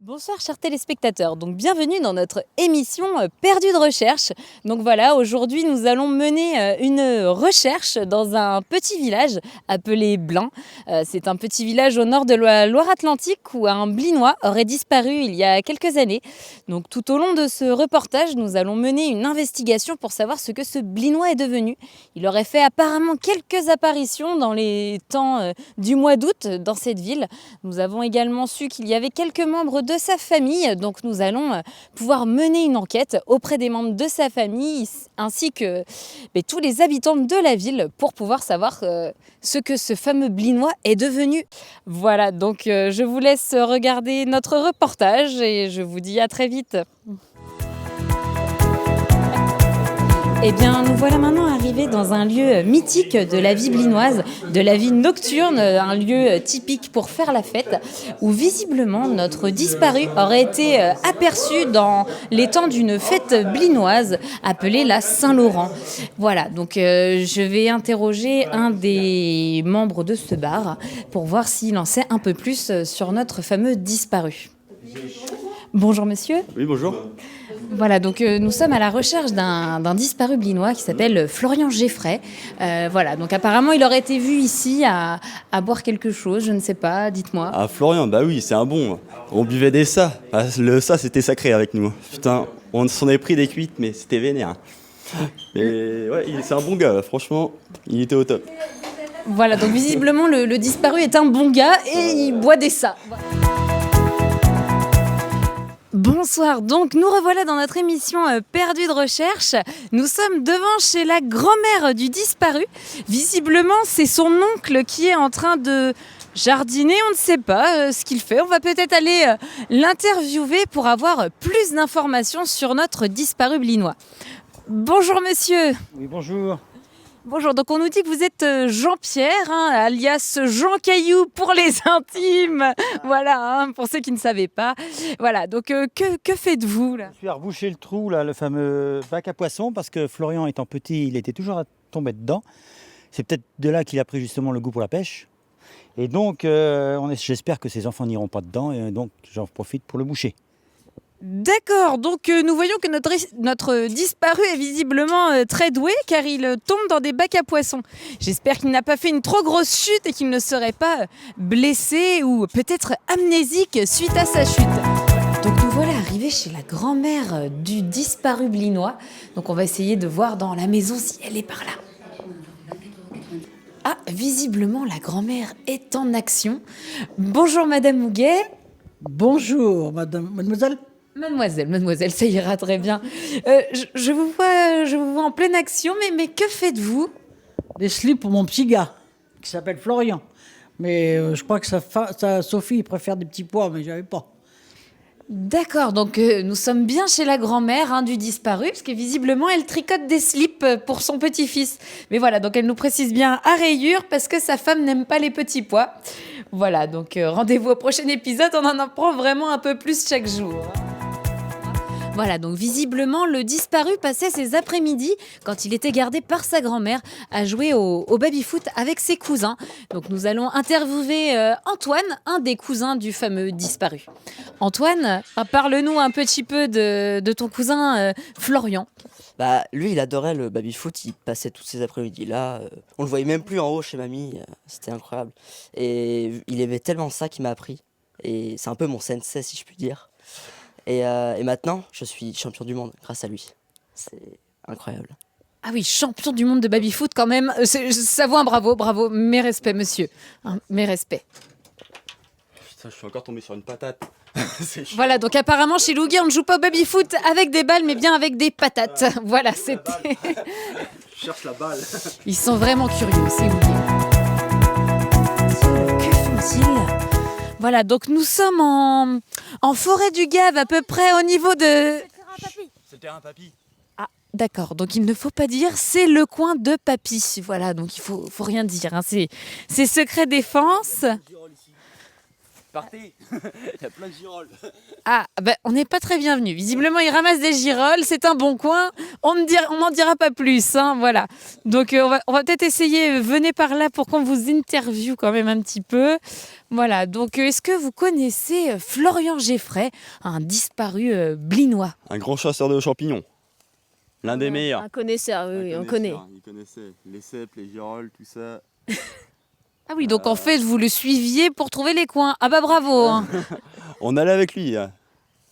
Bonsoir chers téléspectateurs, donc bienvenue dans notre émission Perdue de recherche. Donc voilà, aujourd'hui nous allons mener une recherche dans un petit village appelé Blain. C'est un petit village au nord de la Loire-Atlantique où un Blinois aurait disparu il y a quelques années. Donc tout au long de ce reportage, nous allons mener une investigation pour savoir ce que ce Blinois est devenu. Il aurait fait apparemment quelques apparitions dans les temps du mois d'août dans cette ville. Nous avons également su qu'il y avait quelques membres de sa famille, donc nous allons pouvoir mener une enquête auprès des membres de sa famille ainsi que tous les habitants de la ville pour pouvoir savoir ce que ce fameux Blinois est devenu. Voilà, donc je vous laisse regarder notre reportage et je vous dis à très vite. Eh bien, nous voilà maintenant arrivés dans un lieu mythique de la vie blinoise, de la vie nocturne, un lieu typique pour faire la fête, où visiblement notre disparu aurait été aperçu dans les temps d'une fête blinoise appelée la Saint-Laurent. Voilà, donc je vais interroger un des membres de ce bar pour voir s'il en sait un peu plus sur notre fameux disparu. Bonjour monsieur. Oui, bonjour. Voilà, donc nous sommes à la recherche d'un disparu blinois qui s'appelle Florian Geffray. Voilà, donc apparemment il aurait été vu ici à boire quelque chose, je ne sais pas, dites-moi. Ah, Florian, bah oui, c'est un bon. On buvait des ça. Ah, le ça, c'était sacré avec nous. Putain, on s'en est pris des cuites, mais c'était vénère. Mais ouais, c'est un bon gars, franchement, il était au top. Voilà, donc visiblement le disparu est un bon gars et il boit des ça. Bonsoir, donc nous revoilà dans notre émission Perdue de recherche. Nous sommes devant chez la grand-mère du disparu. Visiblement, c'est son oncle qui est en train de jardiner, on ne sait pas ce qu'il fait. On va peut-être aller l'interviewer pour avoir plus d'informations sur notre disparu blinois. Bonjour monsieur. Oui, bonjour. Bonjour, donc on nous dit que vous êtes Jean-Pierre, alias Jean Caillou pour les intimes, voilà, pour ceux qui ne savaient pas. Voilà, donc que faites-vous là ? Je suis à reboucher le trou, là, le fameux bac à poissons, parce que Florian étant petit, il était toujours à tomber dedans. C'est peut-être de là qu'il a pris justement le goût pour la pêche. Et donc, j'espère que ses enfants n'iront pas dedans, et donc j'en profite pour le boucher. D'accord, donc nous voyons que notre disparu est visiblement très doué car il tombe dans des bacs à poissons. J'espère qu'il n'a pas fait une trop grosse chute et qu'il ne serait pas blessé ou peut-être amnésique suite à sa chute. Donc nous voilà arrivés chez la grand-mère du disparu blinois. Donc on va essayer de voir dans la maison si elle est par là. Ah, visiblement la grand-mère est en action. Bonjour Madame Houguet. Bonjour mademoiselle. Mademoiselle, ça ira très bien. Je vous vois en pleine action, mais que faites-vous ? Des slips pour mon petit gars, qui s'appelle Florian. Mais je crois que sa Sophie préfère des petits pois, mais j'avais pas. D'accord, donc nous sommes bien chez la grand-mère du disparu, parce que visiblement elle tricote des slips pour son petit-fils. Mais voilà, donc elle nous précise bien à rayures, parce que sa femme n'aime pas les petits pois. Voilà, donc rendez-vous au prochain épisode, on en apprend vraiment un peu plus chaque jour. Voilà, donc visiblement, le disparu passait ses après-midi, quand il était gardé par sa grand-mère, à jouer au baby-foot avec ses cousins. Donc nous allons interviewer Antoine, un des cousins du fameux disparu. Antoine, parle-nous un petit peu de ton cousin Florian. Bah, lui, il adorait le baby-foot, il passait tous ses après-midi là. On le voyait même plus en haut chez mamie, c'était incroyable. Et il aimait tellement ça qu'il m'a appris. Et c'est un peu mon sensei, si je puis dire. Et maintenant, je suis champion du monde grâce à lui. C'est incroyable. Ah oui, champion du monde de baby-foot quand même. Ça vaut un bravo. Mes respects, monsieur. Mes respects. Putain, je suis encore tombé sur une patate. Voilà, donc apparemment chez Louguet, on ne joue pas au baby-foot avec des balles, mais bien avec des patates. Voilà, c'était... Je cherche la balle. Ils sont vraiment curieux, c'est Louguet. Que font-ils ? Voilà, donc nous sommes en forêt du Gave, à peu près au niveau de... C'était un papy. Ah, d'accord, donc il ne faut pas dire, c'est le coin de Papy. Voilà, donc il faut rien dire, c'est secret défense. Partez. Il y a plein de girolles. Ah, ben, on n'est pas très bienvenus. Visiblement, ils ramassent des girolles, c'est un bon coin. On n'en dira pas plus, hein, voilà. Donc, on va peut-être essayer, venez par là pour qu'on vous interviewe quand même un petit peu. Voilà, donc est-ce que vous connaissez Florian Geffray, un disparu blinois? Un grand chasseur de champignons. L'un des meilleurs. Un connaisseur, oui, on connaît. Il connaissait les cèpes, les girolles, tout ça. Ah oui, donc en fait, vous le suiviez pour trouver les coins. Ah bah bravo, hein. On allait avec lui.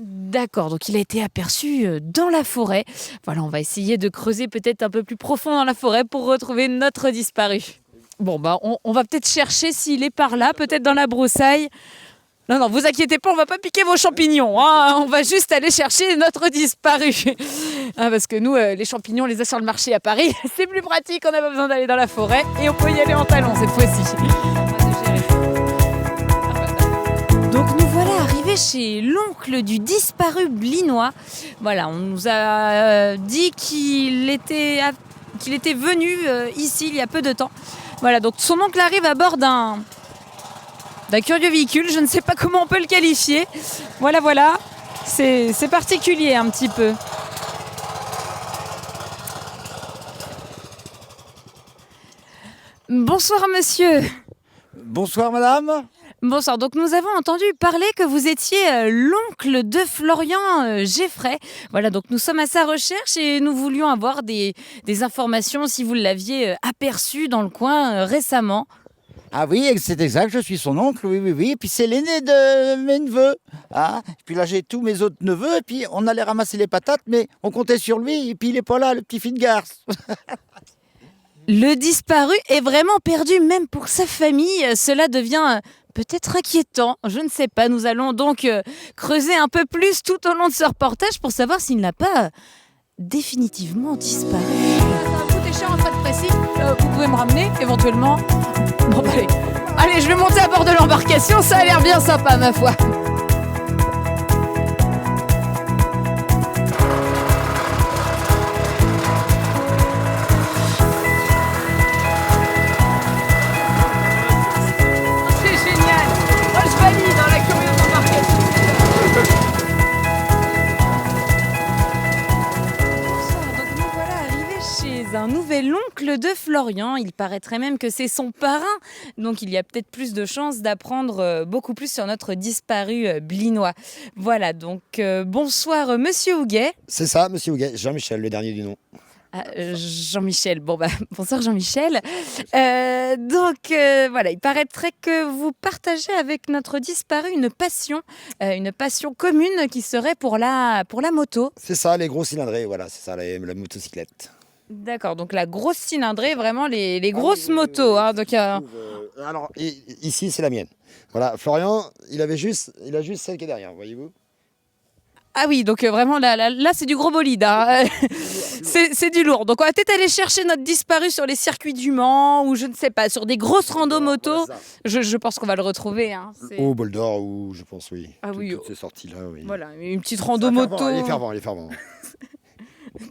D'accord, donc il a été aperçu dans la forêt. Voilà, on va essayer de creuser peut-être un peu plus profond dans la forêt pour retrouver notre disparu. Bon, bah, on va peut-être chercher s'il est par là, peut-être dans la broussaille. Non, vous inquiétez pas, on va pas piquer vos champignons. Hein, on va juste aller chercher notre disparu. Hein, parce que nous, les champignons, on les a sur le marché à Paris. C'est plus pratique, on n'a pas besoin d'aller dans la forêt. Et on peut y aller en talons cette fois-ci. Donc nous voilà arrivés chez l'oncle du disparu blinois. Voilà, on nous a dit qu'il était venu ici il y a peu de temps. Voilà, donc son oncle arrive à bord d'un curieux véhicule, je ne sais pas comment on peut le qualifier. Voilà, c'est particulier un petit peu. Bonsoir monsieur. Bonsoir madame. Bonsoir, donc nous avons entendu parler que vous étiez l'oncle de Florian Geffray. Voilà, donc nous sommes à sa recherche et nous voulions avoir des informations si vous l'aviez aperçu dans le coin récemment. Ah oui, c'est exact, je suis son oncle, oui. Et puis c'est l'aîné de mes neveux. Hein, puis là j'ai tous mes autres neveux, et puis on allait ramasser les patates, mais on comptait sur lui, et puis il est pas là, le petit fil de garce. Le disparu est vraiment perdu, même pour sa famille. Cela devient peut-être inquiétant, je ne sais pas. Nous allons donc creuser un peu plus tout au long de ce reportage pour savoir s'il n'a pas définitivement disparu. Ça va coûter cher en frais de précis. Vous pouvez me ramener éventuellement. Bon, bah, allez, je vais monter à bord de l'embarcation. Ça a l'air bien sympa, ma foi. Un nouvel oncle de Florian, il paraîtrait même que c'est son parrain, donc il y a peut-être plus de chances d'apprendre beaucoup plus sur notre disparu blinois. Voilà, donc bonsoir Monsieur Houguet. C'est ça, Monsieur Houguet, Jean-Michel, le dernier du nom. Jean-Michel, bon bah bonsoir Jean-Michel. Voilà, il paraîtrait que vous partagez avec notre disparu une passion commune qui serait pour la moto. C'est ça, les gros cylindrés, voilà, c'est ça, la motocyclette. D'accord, donc la grosse cylindrée, vraiment les grosses motos. Hein, donc, alors, ici, c'est la mienne. Voilà, Florian, il a juste celle qui est derrière, voyez-vous. Ah oui, donc vraiment, là c'est du gros bolide. Hein. c'est du lourd. Donc on va peut-être aller chercher notre disparu sur les circuits du Mans ou je ne sais pas, sur des grosses randos motos. Voilà, je pense qu'on va le retrouver. Hein. Au Bol d'Or, ou je pense, oui. Ah oui. Toutes ces sorties-là, oui. Voilà, une petite rando moto. Il est fervent.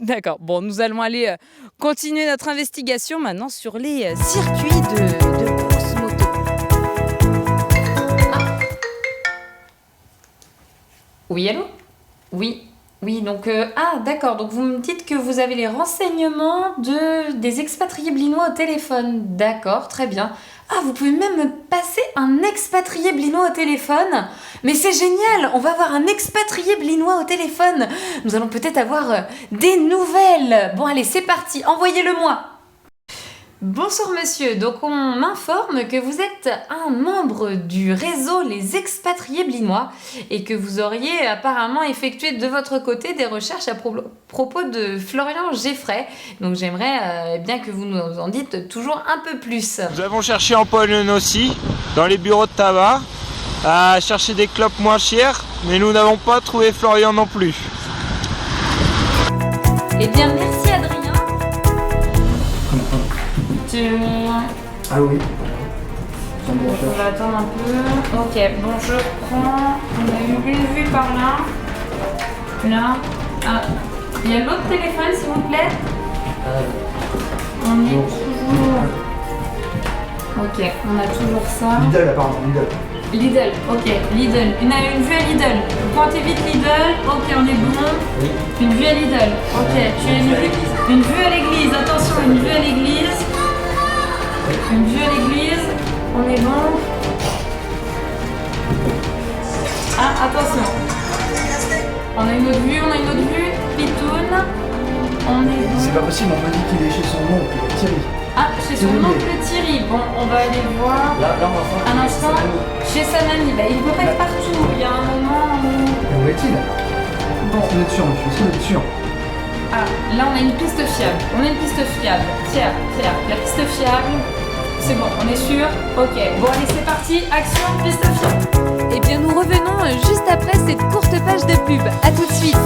D'accord, bon, nous allons aller continuer notre investigation maintenant sur les circuits de grosses motos. Ah. Oui, allô ? Oui, donc... d'accord, donc vous me dites que vous avez les renseignements des expatriés blinois au téléphone. D'accord, très bien. Ah, vous pouvez même me passer un expatrié blinois au téléphone. Mais c'est génial, on va avoir un expatrié blinois au téléphone. Nous allons peut-être avoir des nouvelles. Bon, allez, c'est parti, envoyez-le-moi. Bonsoir monsieur, donc on m'informe que vous êtes un membre du réseau Les Expatriés Blinois et que vous auriez apparemment effectué de votre côté des recherches à propos de Florian Geffray. Donc j'aimerais bien que vous nous en dites toujours un peu plus. Nous avons cherché en Pologne aussi, dans les bureaux de tabac, à chercher des clopes moins chères, mais nous n'avons pas trouvé Florian non plus. Eh bien merci Adrien. Ah oui. On va attendre un peu. Ok, bon, je reprends. On a eu une vue par là. Là. Ah, il y a l'autre téléphone, s'il vous plaît. On est toujours. Ok, on a toujours ça. Lidl, apparemment, Lidl. Lidl, ok, Lidl. Une vue à Lidl. Pointez vite Lidl, ok, on est bon. Une vue à Lidl, ok. Une vue à l'église, attention, une vue à l'église. Une vue à l'église, on est bon. Ah, attention. On a une autre vue, Pitoun. On est bon. C'est pas possible, on m'a dit qu'il est chez son oncle, Thierry. Ah, chez son oncle Thierry. Bon, on va aller voir. Là, on va faire Un instant, chez sa mamie. Bah, il ne peut pas être partout. Il y a un moment où. Où est-il? Bon. Vous êtes sûr, monsieur, vous êtes sûr? Ah, là, on a une piste fiable. Tiens, la piste fiable. C'est bon, on est sûr? Ok. Bon, allez, c'est parti. Action, piste fiable. Eh bien, nous revenons juste après cette courte page de pub. À tout de suite.